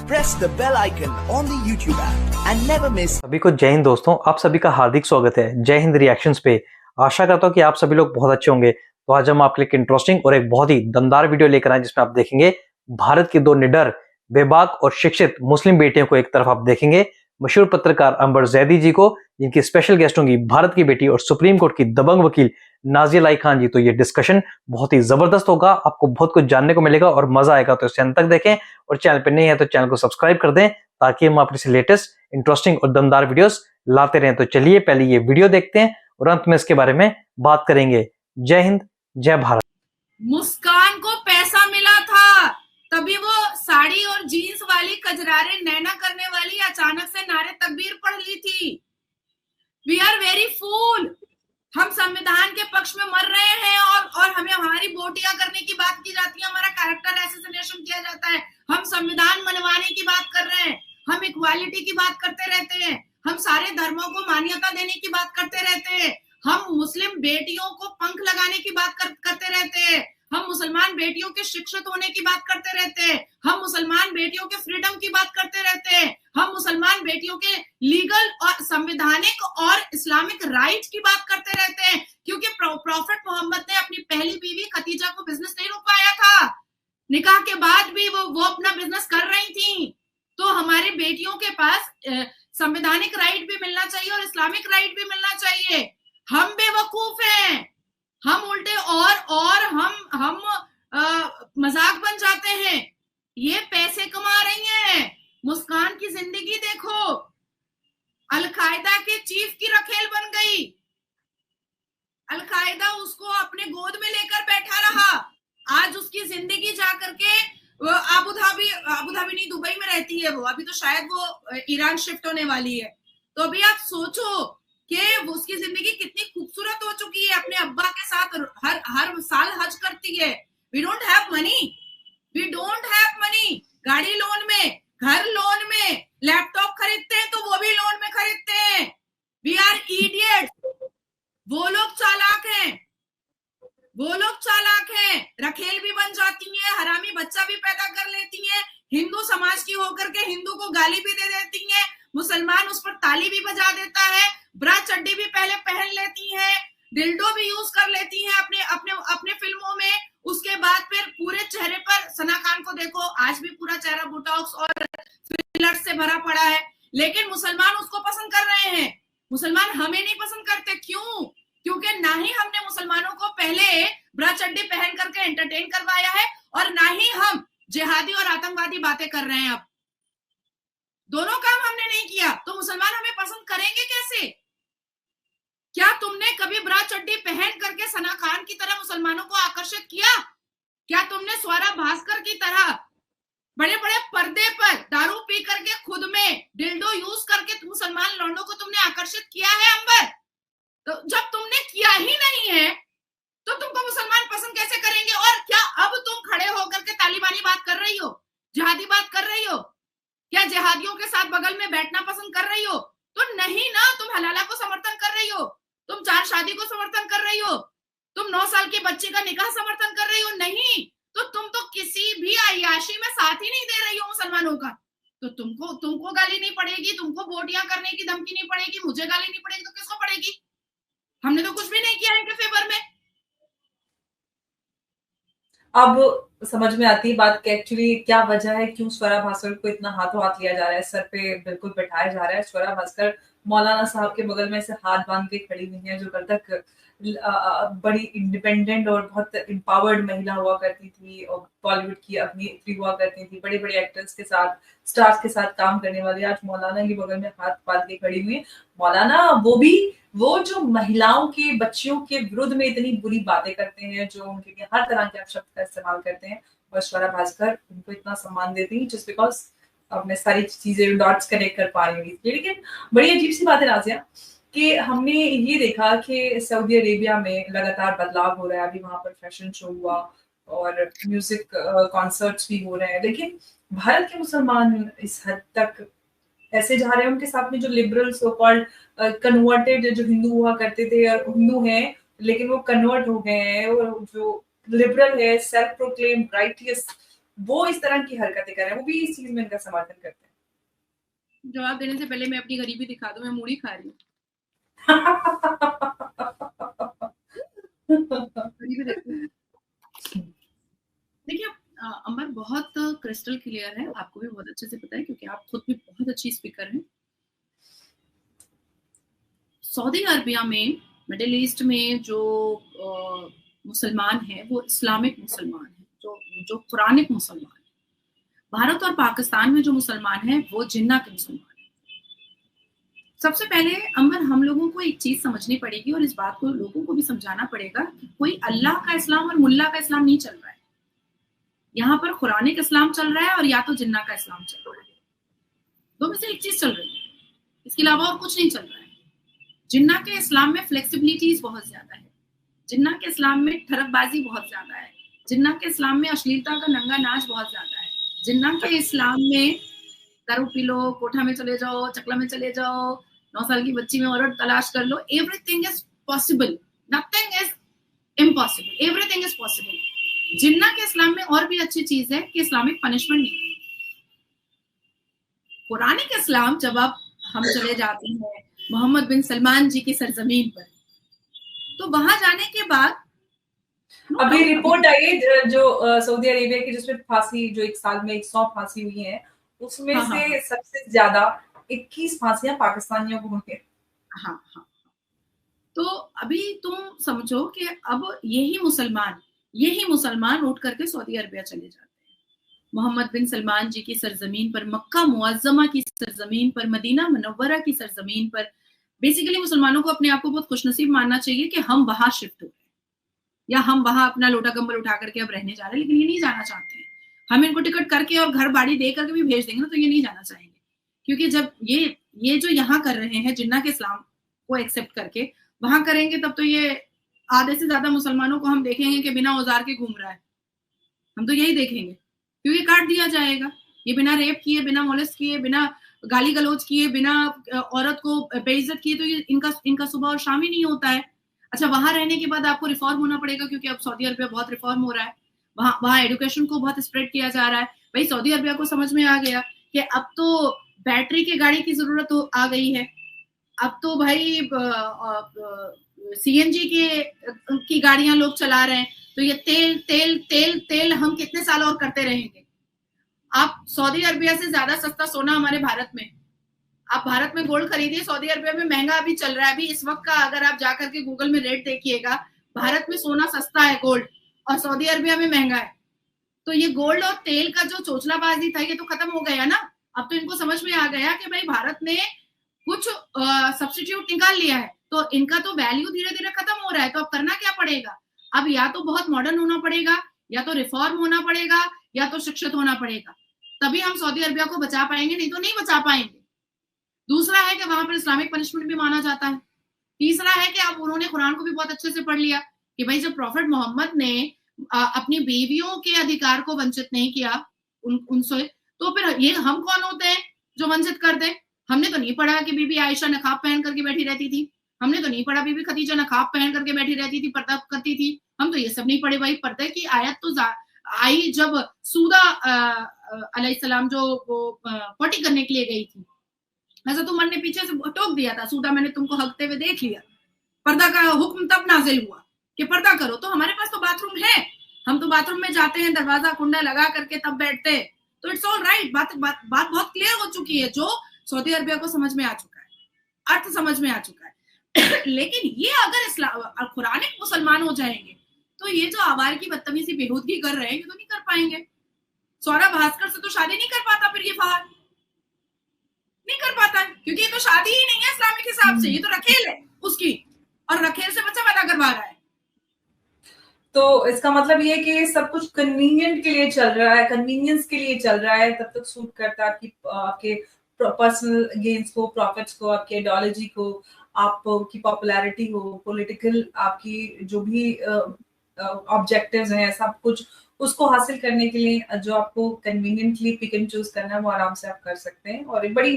press the bell icon on the YouTube app and never miss। सभी को जय हिंद दोस्तों, आप सभी का हार्दिक स्वागत है जय हिंद रिएक्शंस पे। आशा करता हूँ कि आप सभी लोग बहुत अच्छे होंगे। तो आज हम आपके लिए एक इंटरेस्टिंग और एक बहुत ही दमदार वीडियो लेकर आए जिसमें आप देखेंगे भारत की दो निडर, बेबाक और शिक्षित मुस्लिम बेटियों को। एक तरफ आप देखेंगे मशहूर पत्रकार अंबर जैदी जी को, जिनकी स्पेशल गेस्ट होंगी भारत की बेटी और सुप्रीम कोर्ट की दबंग वकील नाजिया लाई खान जी। तो ये डिस्कशन बहुत ही जबरदस्त होगा, आपको बहुत कुछ जानने को मिलेगा और मजा आएगा। तो इसे अंत तक देखें और चैनल पर नहीं है तो चैनल को सब्सक्राइब कर दें ताकि हम आपके लेटेस्ट इंटरेस्टिंग और दमदार वीडियोस लाते रहें। तो चलिए पहले ये वीडियो देखते हैं और अंत में इसके बारे में बात करेंगे। जय हिंद, जय भारत। मुस्कान को पैसा मिला था तभी वो साड़ी और जीन्स वाली कजरारे नैना करने वाली अचानक से नारे तकबीर पढ़ ली थी। वी आर वेरी फूल। हम संविधान के पक्ष में मर रहे हैं और हमें हमारी बोटियां करने की बात की जाती है, हमारा कैरेक्टर असैसिनेशन किया जाता है। हम संविधान मनवाने की बात कर रहे हैं, हम इक्वालिटी की बात करते रहते हैं, हम सारे धर्मों को मान्यता देने की बात करते रहते हैं, हम मुस्लिम बेटियों को पंख लगाने की बात करते रहते हैं, हम मुसलमान बेटियों के शिक्षित होने की बात करते रहते हैं, हम मुसलमान बेटियों के फ्रीडम की बात करते रहते हैं, हम मुसलमान बेटियों के लीगल और संवैधानिक और इस्लामिक राइट की बात करते रहते हैं। क्योंकि प्रॉफिट मोहम्मद ने अपनी पहली बीवी खदीजा को बिजनेस नहीं रोक पाया था, निकाह के बाद भी वो अपना बिजनेस कर रही थी। तो हमारी बेटियों के पास संवैधानिक राइट भी मिलना चाहिए और इस्लामिक राइट भी मिलना चाहिए। हम बेवकूफ हैं, हम उल्टे और हम मजाक बन जाते हैं। ये पैसे कमा रही हैं। मुस्कान की जिंदगी देखो, अलकायदा के चीफ की रखेल बन गई। अलकायदा उसको अपने गोद में लेकर बैठा रहा। आज उसकी जिंदगी जाकर के अबू धाबी नहीं, दुबई में रहती है वो। अभी तो शायद वो ईरान शिफ्ट होने वाली है। तो अभी आप सोचो कि उसकी जिंदगी कितनी खूबसूरत हो चुकी है। अपने अब्बा के साथ हर साल हज करती है। We don't have money. गाड़ी लोन में, घर लोन में, लैपटॉप खरीदते हैं तो वो भी लोन में खरीदते हैं। We are idiot. वो लोग चालाक हैं, रखेल भी बन जाती हैं, हरामी बच्चा भी पैदा कर लेती हैं, हिंदू समाज की होकर के हिंदू को गाली भी दे देती हैं, मुसलमान उस पर ताली भी बजा देता है, ब्रा चड्डी भी पहले पहन लेती हैं, डिल्डो भी यूज कर लेती हैं अपने फिल्मों में। उसके बाद फिर पूरे चेहरे पर, सना खान को देखो, आज भी पूरा चेहरा बोटॉक्स और फिलर्स से भरा पड़ा है। लेकिन मुसलमान उसको पसंद कर रहे हैं, मुसलमान हमें नहीं पसंद करते। क्यों? क्योंकि ना ही हमने मुसलमानों को पहले ब्रा चड्डी पहन करके एंटरटेन करवाया है और ना ही हम जिहादी और आतंकवादी बातें कर रहे हैं। अब दोनों काम हमने नहीं किया तो मुसलमान हमें पसंद करेंगे कैसे? क्या तुमने कभी ब्रा चड्डी पहन करके सना खान की तरह मुसलमानों को आकर्षित किया? क्या तुमने स्वरा भास्कर की तरह बड़े बड़े पर्दे पर दारू पी करके खुद में डिल्डो यूज करके मुसलमान लौंडों को तुमने आकर्षित किया है अंबर? तो जब तुमने किया ही नहीं है तो तुमको मुसलमान पसंद कैसे करेंगे? और क्या अब तुम खड़े होकर के तालिबानी बात कर रही हो, जिहादी बात कर रही हो? क्या जिहादियों के साथ बगल में बैठना पसंद कर रही हो? तो नहीं ना। तुम हलाला को समर्थन कर रही हो, तुम चार शादी को समर्थन कर रही हो, तुम 9 साल की बच्ची का निकाह समर्थन कर रही हो। नहीं तो तुम तो किसी भी अय्याशी में साथ ही नहीं दे रही हो मुसलमानों का। तो तुमको गाली नहीं पड़ेगी, तुमको बोटियां करने की धमकी नहीं पड़ेगी, मुझे गाली नहीं पड़ेगी तो किसको पड़ेगी? हमने तो कुछ भी नहीं किया इनके फेवर में। अब समझ में आती है बात कि एक्चुअली क्या वजह है, क्यों स्वरा भास्कर को इतना हाथों हाथ लिया जा रहा है, सर पे बिल्कुल बैठाया जा रहा है। स्वरा भास्कर मौलाना साहब के बगल में से हाथ बांध के खड़ी हुई है, जो कल तक बड़ी इंडिपेंडेंट और बहुत एम्पावर्ड महिला हुआ करती थी और बॉलीवुड की अभिनेत्री हुआ करती थी, बड़े बड़े एक्टर्स के साथ, स्टार्स के साथ काम करने वाली, आज मौलाना के बगल में हाथ बांध के खड़ी हुई है। मौलाना वो जो महिलाओं के, बच्चियों के विरुद्ध में इतनी बुरी बातें करते हैं, जो उनके लिए हर तरह के अपशब्द का इस्तेमाल करते हैं, और स्वरा भास्कर उनको इतना सम्मान देती है जस्ट बिकॉज अब मैं सारी चीजें डॉट्स कनेक्ट कर पा रही हूँ। लेकिन बड़ी अजीब सी बात है नाज़िया कि हमने ये देखा कि सऊदी अरेबिया में लगातार बदलाव हो रहा है। अभी वहां पर फैशन शो हुआ और म्यूजिक कॉन्सर्ट्स भी हो रहे हैं, लेकिन भारत के मुसलमान इस हद तक ऐसे जा रहे हैं, उनके साथ में जो लिबरल सो कॉल्ड कन्वर्टेड जो हिंदू हुआ करते थे और हिंदू हैं लेकिन वो कन्वर्ट हो गए हैं, और जो लिबरल है, सेल्फ प्रोक्लेम राइटियस वो इस तरह की हरकतें कर रहे हैं, वो भी इस चीज में इनका समर्थन करते हैं। जवाब देने से पहले मैं अपनी गरीबी दिखा दूं, मैं मूढ़ी खा रही हूँ। गरीबी देखो। देखिए अंबर बहुत क्रिस्टल क्लियर है, आपको भी बहुत अच्छे से पता है क्योंकि आप खुद भी बहुत अच्छी स्पीकर हैं। सऊदी अरबिया में, मिडिल ईस्ट में जो मुसलमान हैं वो इस्लामिक मुसलमान हैं, जो कुरानिक मुसलमान हैं। भारत और पाकिस्तान में जो मुसलमान हैं वो जिन्ना के मुसलमान हैं। सबसे पहले अंबर हम लोगों को एक चीज समझनी पड़ेगी और इस बात को लोगों को भी समझाना पड़ेगा कि कोई अल्लाह का इस्लाम और मुल्ला का इस्लाम नहीं चल रहा है। यहाँ पर कुरानिक इस्लाम चल रहा है और या तो जिन्ना का इस्लाम चल रहा है, दो में से एक चीज चल रही है, इसके अलावा और कुछ नहीं चल रहा है। जिन्ना के इस्लाम में फ्लेक्सिबिलिटीज बहुत ज्यादा है, जिन्ना के इस्लाम में ठरकबाजी बहुत ज्यादा है, जिन्ना के इस्लाम में अश्लीलता का नंगा नाच बहुत ज्यादा है, जिन्ना के इस्लाम में दारू पी लो, कोठा में चले जाओ, चकला में चले जाओ, 9 साल की बच्ची में औरत तलाश कर लो, everything is possible, nothing is impossible, everything is possible. Jinnah के इस्लाम में और भी अच्छी चीज है कि इस्लामिक पनिशमेंट नहीं है। कुरानिक इस्लाम जब आप हम चले जाते हैं मोहम्मद बिन सलमान जी की सरजमीन पर, तो वहां जाने के बाद अभी रिपोर्ट आई है जो सऊदी अरेबिया की, जिसमें फांसी जो 1 साल में 100 फांसी हुई है, उसमें से सबसे ज्यादा 21 फांसियां पाकिस्तानियों को हुई है। हाँ हाँ। तो अभी तुम समझो कि अब यही मुसलमान उठ करके सऊदी अरबिया चले जाते हैं। मोहम्मद बिन सलमान जी की सरजमीन पर, मक्का मुअज्जमा की सरजमीन पर, मदीना मुनव्वरा की सरजमीन पर, बेसिकली मुसलमानों को अपने आप को बहुत खुशनसीब मानना चाहिए कि हम वहां शिफ्ट हो रहे हैं या हम वहां अपना लोटा कंबल उठा करके अब रहने जा रहे हैं, लेकिन ये नहीं जाना चाहते हैं। हम इनको टिकट करके और घर बाड़ी दे करके भी भेज देंगे ना तो ये नहीं जाना चाहेंगे, क्योंकि जब ये जो यहाँ कर रहे हैं जिन्ना के इस्लाम को एक्सेप्ट करके वहां करेंगे, तब तो ये आधे से ज्यादा मुसलमानों को हम देखेंगे कि बिना औजार के घूम रहा है। हम तो यही देखेंगे क्योंकि काट दिया जाएगा। ये बिना रेप किए, बिना मोलेस्ट किए, बिना गाली गलौज किए, बिना औरत को बेइज्जत किए तो ये इनका सुबह और शाम ही नहीं होता है। अच्छा, वहां रहने के बाद आपको रिफॉर्म होना पड़ेगा क्योंकि अब सऊदी अरबिया बहुत रिफॉर्म हो रहा है, वहां एजुकेशन को बहुत स्प्रेड किया जा रहा है। भाई सऊदी अरबिया को समझ में आ गया कि अब तो बैटरी के गाड़ी की जरूरत आ गई है, अब तो भाई सीएनजी की गाड़ियां लोग चला रहे हैं, तो ये तेल तेल तेल तेल हम कितने साल और करते रहेंगे। आप सऊदी अरबिया से ज्यादा सस्ता सोना हमारे भारत में, आप भारत में गोल्ड खरीदिए, सऊदी अरबिया में महंगा अभी चल रहा है। अभी इस वक्त का अगर आप जाकर के गूगल में रेट देखिएगा, भारत में सोना सस्ता है गोल्ड और सऊदी अरबिया में महंगा है। तो ये गोल्ड और तेल का जो चोचलाबाजी था ये तो खत्म हो गया ना। अब तो इनको समझ में आ गया कि भाई भारत ने कुछ सब्स्टिट्यूट निकाल लिया है, तो इनका तो वैल्यू धीरे धीरे खत्म हो रहा है। तो अब करना क्या पड़ेगा, अब या तो बहुत मॉडर्न होना पड़ेगा, या तो रिफॉर्म होना पड़ेगा, या तो शिक्षित होना पड़ेगा, तभी हम सऊदी अरबिया को बचा पाएंगे, नहीं तो नहीं बचा पाएंगे। दूसरा है कि वहां पर इस्लामिक पनिशमेंट भी माना जाता है। तीसरा है कि अब उन्होंने कुरान को भी बहुत अच्छे से पढ़ लिया कि भाई जब प्रॉफिट मोहम्मद ने अपनी बीवियों के अधिकार को वंचित नहीं किया उनसे, तो फिर ये हम कौन होते हैं जो वंचित कर दे। हमने तो नहीं पढ़ा कि बीबी आयशा नकाब पहन करके बैठी रहती थी, हमने तो नहीं पढ़ा बीबी खदीजा नकाब पहन करके बैठी रहती थी, पर्दा करती थी, हम तो ये सब नहीं पढ़े। भाई पर्दे की आयत तो आई जब सूदा अलैहिस्सलाम जो पटी करने के लिए गई थी, हज़रत उमर ने पीछे से टोक दिया था, सूदा मैंने तुमको हकते हुए देख लिया। पर्दा का हुक्म तब नाजिल हुआ कि पर्दा करो। तो हमारे पास तो बाथरूम है, हम तो बाथरूम में जाते हैं, दरवाजा कुंडा लगा करके तब बैठते हैं, तो इट्स ऑल राइट। बात बहुत क्लियर हो चुकी है, जो सऊदी अरबिया को समझ में आ चुका है, अर्थ समझ में आ चुका है। लेकिन ये अगर इस्लाम कुरानिक मुसलमान हो जाएंगे तो ये जो आवार की बदतमीजी बेहूदगी कर रहे हैं ये तो नहीं कर पाएंगे। सौरभ भास्कर से तो शादी नहीं कर पाता, फिर ये बाहर नहीं कर पाता है क्योंकि ये तो शादी ही नहीं है इस्लामिक हिसाब से, ये तो रखेल है उसकी, और रखेल से बच्चा पैदा करवा रहा है। तो इसका मतलब ये कि सब कुछ कन्वीनियंट के लिए चल रहा है, कन्वीनियंस के लिए चल रहा है, तब तक सूट करता है आपके पर्सनल गेन्स को, प्रॉफिट्स को, आपकी आइडियोलॉजी को, आपकी पॉपुलैरिटी हो, पॉलिटिकल आपकी जो भी ऑब्जेक्टिव्स हैं, सब कुछ उसको हासिल करने के लिए जो आपको कन्वीनियंटली पिक एंड चूज करना है वो आराम से आप कर सकते हैं। और बड़ी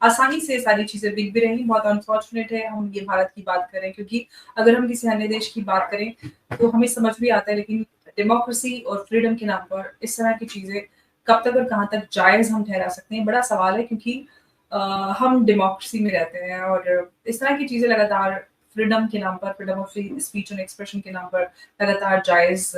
आसानी से सारी चीजें बिक भी रही। बहुत अनफॉर्चुनेट है हम ये भारत की बात करें, क्योंकि अगर हम किसी अन्य देश की बात करें तो हमें समझ भी आता है, लेकिन डेमोक्रेसी और फ्रीडम के नाम पर इस तरह की चीजें कब तक और कहाँ तक जायज हम ठहरा सकते हैं, बड़ा सवाल है, क्योंकि हम डेमोक्रेसी में रहते हैं और इस तरह की चीजें लगातार फ्रीडम के नाम पर, फ्रीडम ऑफ स्पीच और एक्सप्रेशन के नाम पर लगातार जायज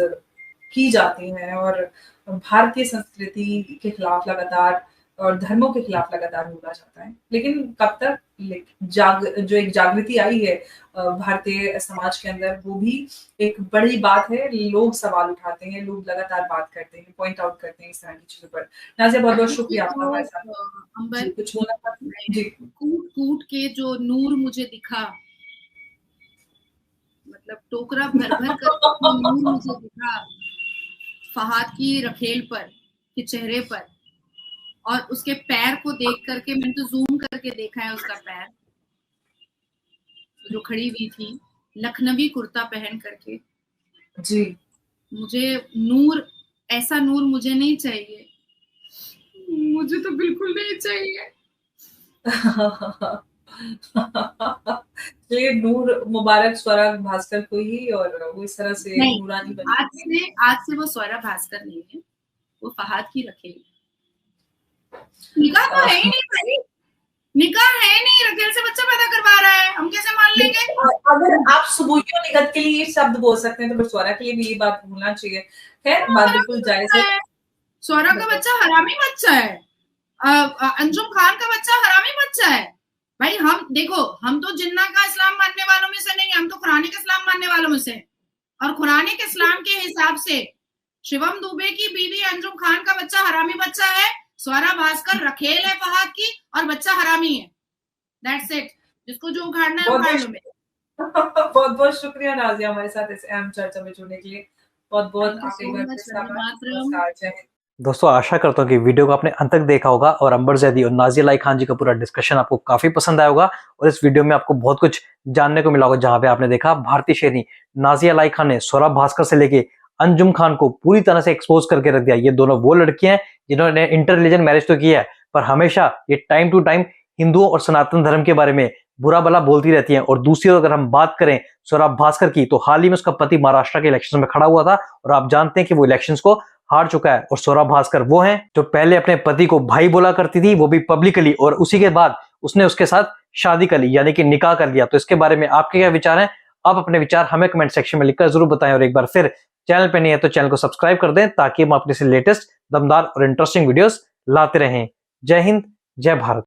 की जाती हैं और भारतीय संस्कृति के खिलाफ लगातार और धर्मों के खिलाफ लगातार बोला जाता है। लेकिन कब तक जो एक जागृति आई है भारतीय समाज के अंदर, वो भी एक बड़ी बात है। लोग सवाल उठाते हैं, लोग लगातार बात करते हैं, पॉइंट आउट करते हैं इस तरह की चीजों पर। नाज़िया, बहुत बहुत शुक्रिया आपका हमारे साथ। अंबर, कुछ बोलना था जी? कूट कूट के जो नूर मुझे दिखा, मतलब टोकरा भर भर कर नूर मुझे दिखा फहाद की रखेल पर के चेहरे पर, और उसके पैर को देख करके, मैंने तो जूम करके देखा है उसका पैर, जो खड़ी हुई थी लखनवी कुर्ता पहन करके। जी, मुझे नूर, ऐसा नूर मुझे नहीं चाहिए, मुझे तो बिल्कुल नहीं चाहिए। चलिए, नूर मुबारक स्वरा भास्कर को ही, और वो इस तरह से नूरानी बनी। आज से वो स्वरा भास्कर नहीं है, वो फहाद की रखेल। निकाह तो है ही नहीं भाई, निकाह है नहीं, रखेल से बच्चा पैदा करवा रहा है, हम कैसे मान लेंगे? अगर आप सुबूतियों निगत के लिए ये शब्द बोल सकते हैं तो फिर स्वरा के लिए भी ये बात भूलना चाहिए। खैर, बात बिल्कुल जायज है। स्वरा का बच्चा हरामी बच्चा है, अंजुम खान का बच्चा हरामी बच्चा है। भाई हम देखो, हम तो जिन्ना का इस्लाम मानने वालों में से नहीं, हम तो कुरानिक इस्लाम मानने वालों में से, और कुरानिक इस्लाम के हिसाब से शिवम दुबे की बीवी अंजुम खान का बच्चा हरामी बच्चा है, स्वरा भास्कर रखेल है फहाद की, और बच्चा हरामी है। That's it. जिसको जो उखाड़ना है उखाड़ लो। बहुत बहुत शुक्रिया नाज़िया हमारे साथ इस अहम चर्चा में जुड़ने के लिए। बहुत बहुत दोस्तों, आशा करता हूँ कि वीडियो को आपने अंत तक देखा होगा और अंबर जैदी और नाज़िया अलाई खान जी का पूरा डिस्कशन आपको काफी पसंद आया होगा, और इस वीडियो में आपको बहुत कुछ जानने को मिला होगा, जहां पे आपने देखा भारतीय शेरनी नाज़िया अलाई खान ने स्वरा भास्कर से लेके अंजुम खान को पूरी तरह से एक्सपोज करके रख दिया। ये दोनों वो लड़कियां हैं जिन्होंने इंटर रिलीजन मैरिज तो किया है, पर हमेशा ये टाइम टू टाइम हिंदुओं और सनातन धर्म के बारे में बुरा भला बोलती रहती हैं। और दूसरी ओर अगर हम बात करें स्वरा भास्कर की, तो हाल ही में उसका पति महाराष्ट्र के इलेक्शन में खड़ा हुआ था, और आप जानते हैं कि वो इलेक्शंस को हार चुका है। और स्वरा भास्कर वो हैं जो पहले अपने पति को भाई बोला करती थी, वो भी पब्लिकली, और उसी के बाद उसने उसके साथ शादी कर ली, यानी कि निकाह कर लिया। तो इसके बारे में आपके क्या विचार हैं? आप अपने विचार हमें कमेंट सेक्शन में लिखकर जरूर बताएं, और एक बार फिर चैनल पे नहीं है तो चैनल को सब्सक्राइब कर दें, ताकि हम अपने से लेटेस्ट दमदार और इंटरेस्टिंग वीडियोस लाते रहें। जय हिंद, जय भारत।